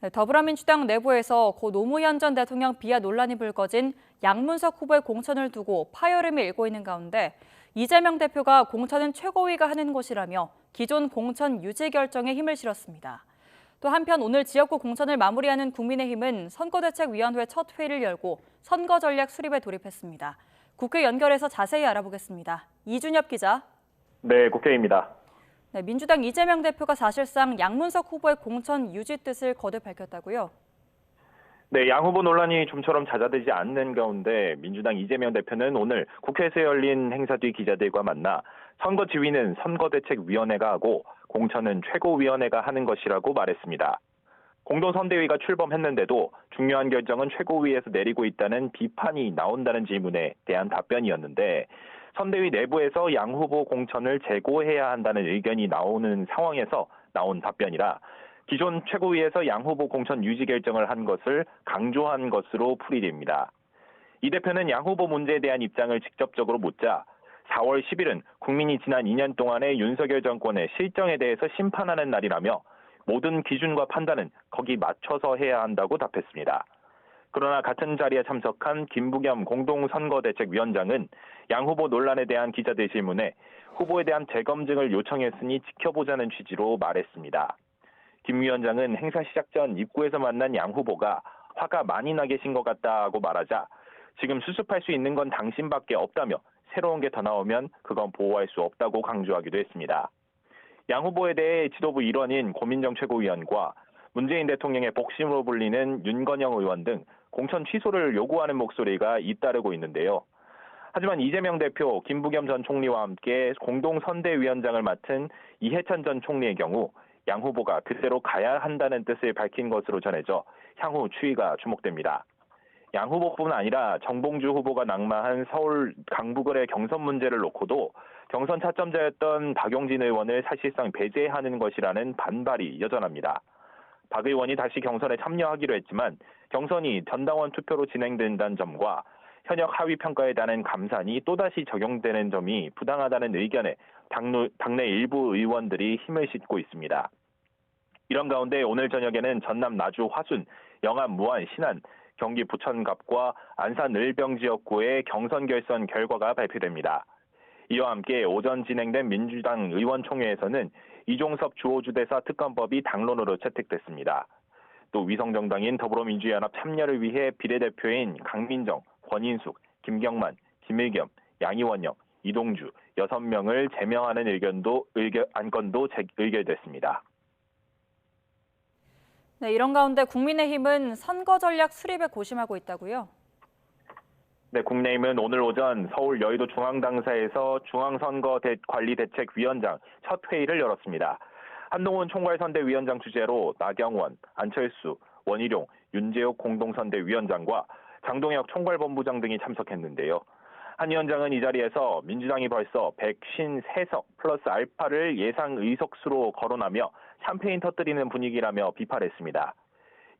네, 더불어민주당 내부에서 고 노무현 전 대통령 비하 논란이 불거진 양문석 후보의 공천을 두고 파열음이 일고 있는 가운데 이재명 대표가 공천은 최고위가 하는 것이라며 기존 공천 유지 결정에 힘을 실었습니다. 또 한편 오늘 지역구 공천을 마무리하는 국민의힘은 선거대책위원회 첫 회의를 열고 선거 전략 수립에 돌입했습니다. 국회 연결해서 자세히 알아보겠습니다. 이준엽 기자. 네, 국회입니다. 네, 민주당 이재명 대표가 사실상 양문석 후보의 공천 유지 뜻을 거듭 밝혔다고요? 네, 양 후보 논란이 좀처럼 잦아들지 않는 가운데 민주당 이재명 대표는 오늘 국회에서 열린 행사 뒤 기자들과 만나 선거 지휘는 선거대책위원회가 하고 공천은 최고위원회가 하는 것이라고 말했습니다. 공동선대위가 출범했는데도 중요한 결정은 최고위에서 내리고 있다는 비판이 나온다는 질문에 대한 답변이었는데 선대위 내부에서 양 후보 공천을 재고해야 한다는 의견이 나오는 상황에서 나온 답변이라 기존 최고위에서 양 후보 공천 유지 결정을 한 것을 강조한 것으로 풀이됩니다. 이 대표는 양 후보 문제에 대한 입장을 직접적으로 묻자 4월 10일은 국민이 지난 2년 동안의 윤석열 정권의 실정에 대해서 심판하는 날이라며 모든 기준과 판단은 거기 맞춰서 해야 한다고 답했습니다. 그러나 같은 자리에 참석한 김부겸 공동선거대책위원장은 양 후보 논란에 대한 기자들 질문에 후보에 대한 재검증을 요청했으니 지켜보자는 취지로 말했습니다. 김 위원장은 행사 시작 전 입구에서 만난 양 후보가 화가 많이 나 계신 것 같다고 말하자 지금 수습할 수 있는 건 당신밖에 없다며 새로운 게 더 나오면 그건 보호할 수 없다고 강조하기도 했습니다. 양 후보에 대해 지도부 일원인 고민정 최고위원과 문재인 대통령의 복심으로 불리는 윤건영 의원 등 공천 취소를 요구하는 목소리가 잇따르고 있는데요. 하지만 이재명 대표, 김부겸 전 총리와 함께 공동선대위원장을 맡은 이해찬 전 총리의 경우 양 후보가 그대로 가야 한다는 뜻을 밝힌 것으로 전해져 향후 추이가 주목됩니다. 양 후보뿐 아니라 정봉주 후보가 낙마한 서울 강북을의 경선 문제를 놓고도 경선 차점자였던 박용진 의원을 사실상 배제하는 것이라는 반발이 여전합니다. 박 의원이 다시 경선에 참여하기로 했지만 경선이 전당원 투표로 진행된다는 점과 현역 하위 평가에 대한 감산이 또다시 적용되는 점이 부당하다는 의견에 당내 일부 의원들이 힘을 싣고 있습니다. 이런 가운데 오늘 저녁에는 전남 나주 화순, 영암 무안 신안, 경기 부천갑과 안산 을병 지역구의 경선 결선 결과가 발표됩니다. 이와 함께 오전 진행된 민주당 의원총회에서는 이종섭 주호주대사 특검법이 당론으로 채택됐습니다. 또 위성정당인 더불어민주연합 참여를 위해 비례대표인 강민정, 권인숙, 김경만, 김일겸, 양이원영, 이동주 6명을 제명하는 안건도 의결됐습니다. 네, 이런 가운데 국민의힘은 선거 전략 수립에 고심하고 있다고요? 네, 국민의힘은 오늘 오전 서울 여의도 중앙당사에서 중앙선거관리대책위원장 첫 회의를 열었습니다. 한동훈 총괄선대위원장 주재로 나경원, 안철수, 원희룡, 윤재욱 공동선대위원장과 장동혁 총괄본부장 등이 참석했는데요. 한 위원장은 이 자리에서 민주당이 벌써 153석 플러스 알파를 예상 의석수로 거론하며 샴페인 터뜨리는 분위기라며 비판했습니다.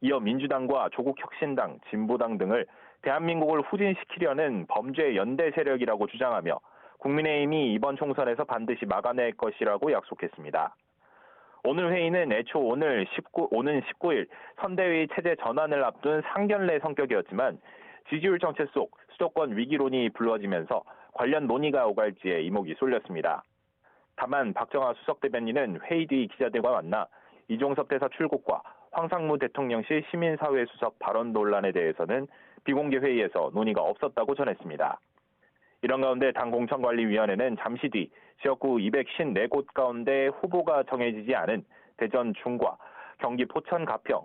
이어 민주당과 조국혁신당, 진보당 등을 대한민국을 후진시키려는 범죄 연대 세력이라고 주장하며 국민의힘이 이번 총선에서 반드시 막아낼 것이라고 약속했습니다. 오늘 회의는 애초 오는 19일 선대위 체제 전환을 앞둔 상견례 성격이었지만 지지율 정체 속 수도권 위기론이 불거지면서 관련 논의가 오갈지에 이목이 쏠렸습니다. 다만 박정하 수석대변인은 회의 뒤 기자들과 만나 이종섭 대사 출국과 황상무 대통령실 시민사회 수석 발언 논란에 대해서는 비공개 회의에서 논의가 없었다고 전했습니다. 이런 가운데 당 공천관리위원회는 잠시 뒤 지역구 254곳 가운데 후보가 정해지지 않은 대전 중과, 경기 포천 가평,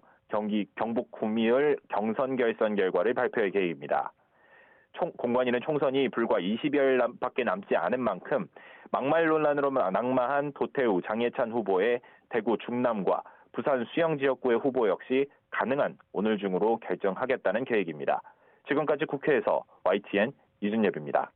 경북 구미을 경선 결선 결과를 발표할 계획입니다. 공관위는 총선이 불과 20여일밖에 남지 않은 만큼 막말 논란으로 낙마한 도태우, 장해찬 후보의 대구 중남과 부산 수영 지역구의 후보 역시 가능한 오늘 중으로 결정하겠다는 계획입니다. 지금까지 국회에서 YTN 이준엽입니다.